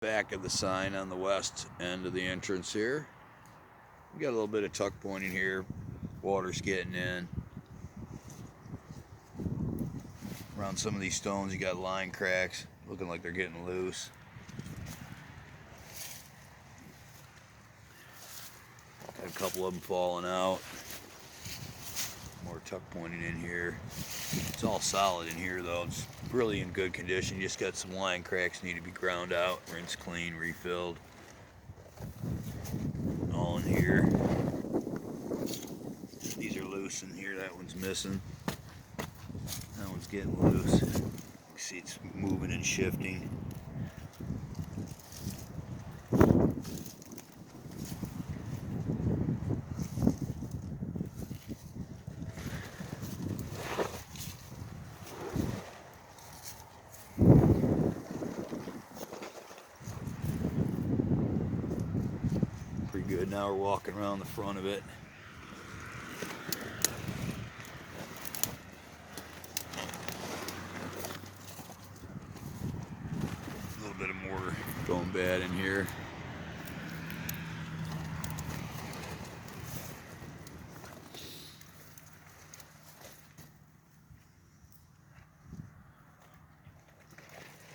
Back of the sign on the west end of the entrance here. We got a little bit of tuck pointing here. Water's getting in. Around some of these stones you got line cracks, looking like they're getting loose. Got a couple of them falling out. More tuck pointing in here. It's all solid in here though. It's really in good condition. You just got some line cracks need to be ground out, rinsed clean, refilled. All in here. These are loose in here. That one's missing. That one's getting loose. You can see it's moving and shifting. Pretty good. Now we're walking around the front of it. A little bit of mortar going bad in here.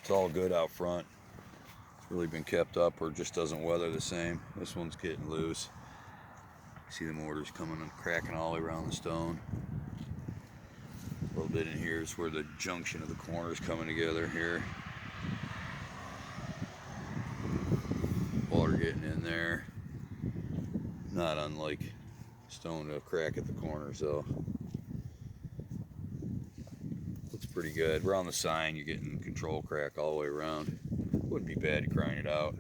It's all good out front. It's really been kept up or just doesn't weather the same. This one's getting loose. See the mortars coming and cracking all the way around the stone. A little bit in here is where the junction of the corners coming together here. Water getting in there. Not unlike stone to crack at the corners though. Looks pretty good. We're on the sign, you're getting control crack all the way around. Wouldn't be bad to grind it out.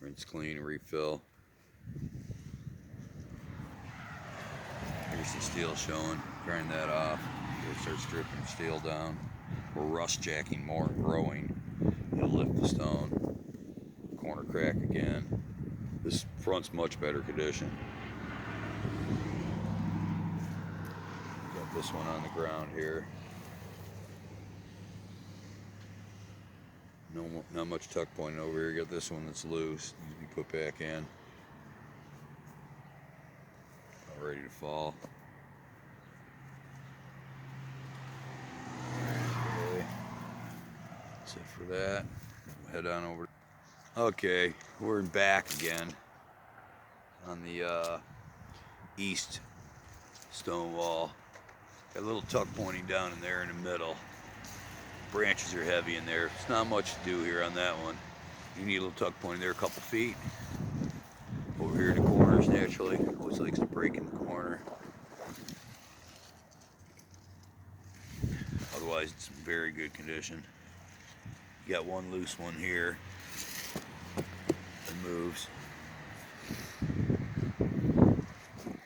Rinse clean and refill. Here's the steel showing. Grind that off. Start stripping steel down. We're rust jacking more and growing. It'll lift the stone. Corner crack again. This front's much better condition. Got this one on the ground here. Not much tuck pointing over here. Got this one that's loose. Needs to be put back in. About ready to fall. Okay. That's it for that. We'll head on over. Okay, we're back again on the east Stonewall. Got a little tuck pointing down in there in the middle. Branches are heavy in there. It's not much to do here on that one. You need a little tuck pointing there, a couple feet. Over here in the corners, naturally. Always likes to break in the corner. Otherwise, it's in very good condition. You got one loose one here. It moves.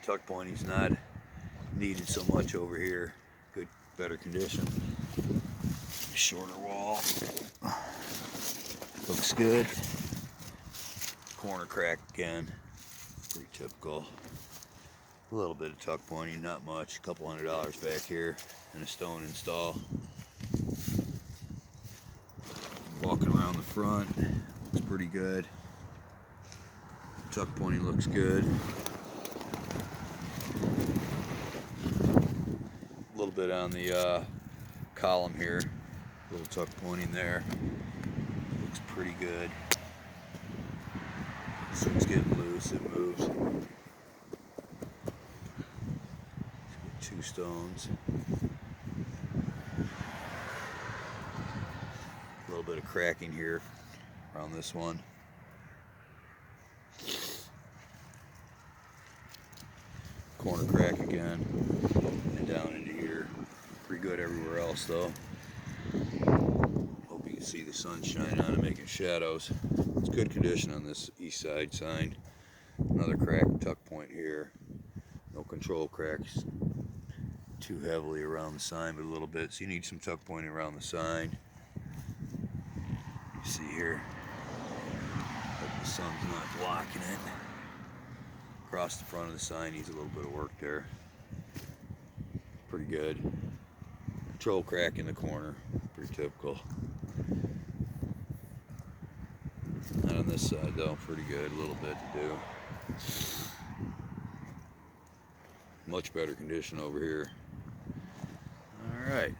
Tuck pointing's not needed so much over here. Good, better condition. Shorter wall. Looks good. Corner crack again. Pretty typical. A little bit of tuck pointing, not much. A couple $100 back here and a stone install. Walking around the front. Looks pretty good. Tuck pointing looks good. A little bit on the column here. Little tuck pointing there. Looks pretty good. This one's getting loose, it moves. Two stones. A little bit of cracking here around this one. Corner crack again. And down into here. Pretty good everywhere else though. Hope you can see the sun shining on it, making shadows. It's good condition on this east side sign. Another crack tuck point here. No control cracks too heavily around the sign, but a little bit. So you need some tuck pointing around the sign. You see here, hope the sun's not blocking it. Across the front of the sign needs a little bit of work there. Pretty good. Control crack in the corner, pretty typical. this side though, pretty good, a little bit to do. Much better condition over here. All right.